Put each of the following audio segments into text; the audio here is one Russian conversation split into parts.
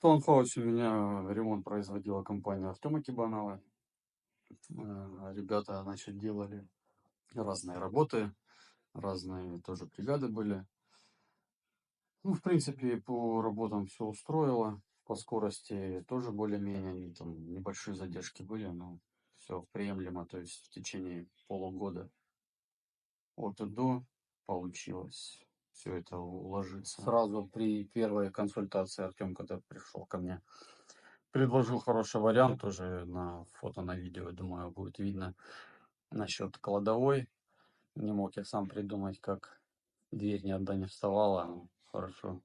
таунхаусе у меня ремонт производила компания Артема Кибанова. Ребята, значит, делали разные работы, разные тоже бригады были. Ну, в принципе, по работам все устроило. По скорости тоже более-менее, там небольшие задержки были, но все приемлемо. То есть в течение полугода от и до получилось все это уложиться. Сразу при первой консультации Артем, когда пришел ко мне, предложил хороший вариант тоже на фото, на видео, думаю, будет видно насчет кладовой. Не мог я сам придумать, как дверь ни одна не вставала. Ну, хорошо.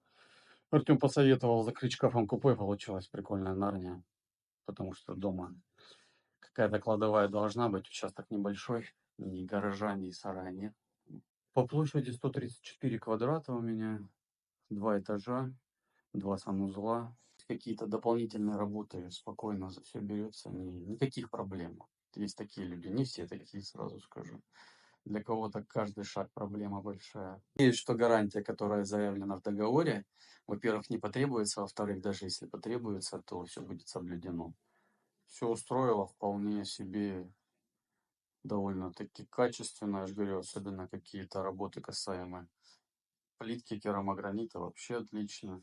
Артем посоветовал закрыть шкафом купе, получилась прикольная нарния, потому что дома какая-то кладовая должна быть, участок небольшой, ни гаража, ни сарая нет. По площади 134 квадрата у меня, 2 этажа, 2 санузла. Какие-то дополнительные работы спокойно за все берется, никаких проблем. Есть такие люди, не все такие, сразу скажу. Для кого-то каждый шаг проблема большая. Есть что гарантия, которая заявлена в договоре, во-первых, не потребуется, во-вторых, даже если потребуется, то все будет соблюдено. Все устроило вполне себе довольно-таки качественно, я же говорю, особенно какие-то работы касаемые плитки, керамогранита, вообще отлично.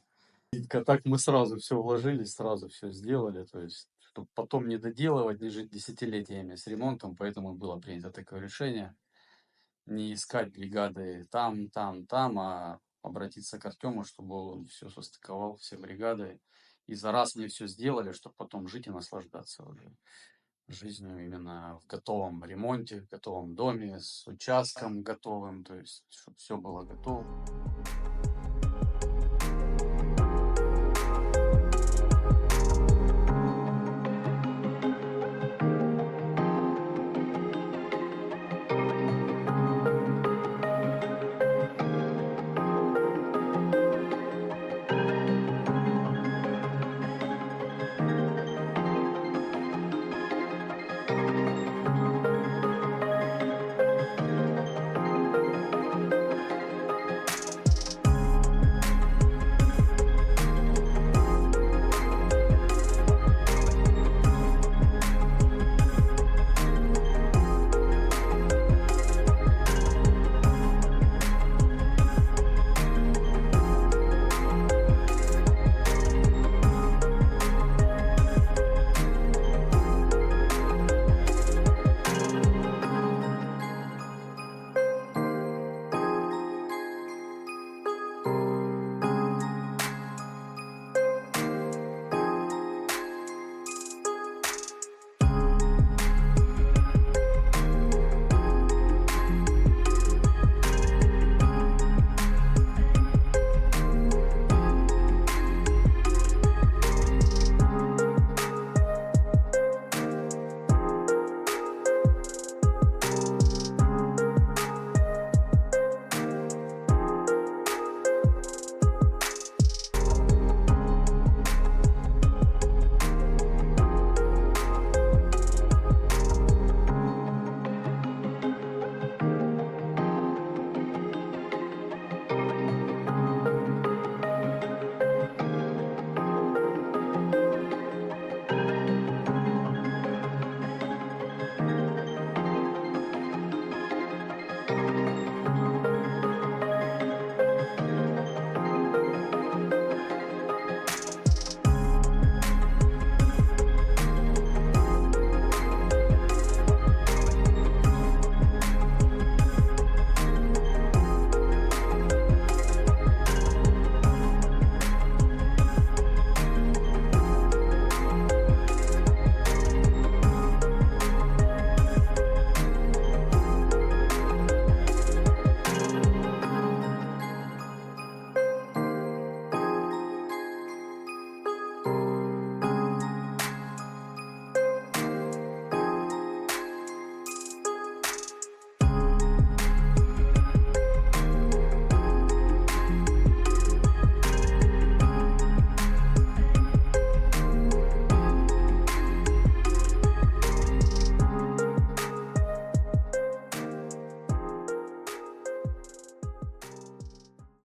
Так мы сразу все вложились, сразу все сделали, то есть, чтобы потом не доделывать, не жить десятилетиями с ремонтом, поэтому было принято такое решение. Не искать бригады там, а обратиться к Артему, чтобы он все состыковал, все бригады. И за раз мне все сделали, чтобы потом жить и наслаждаться уже жизнью именно в готовом ремонте, в готовом доме, с участком готовым, то есть, чтобы все было готово.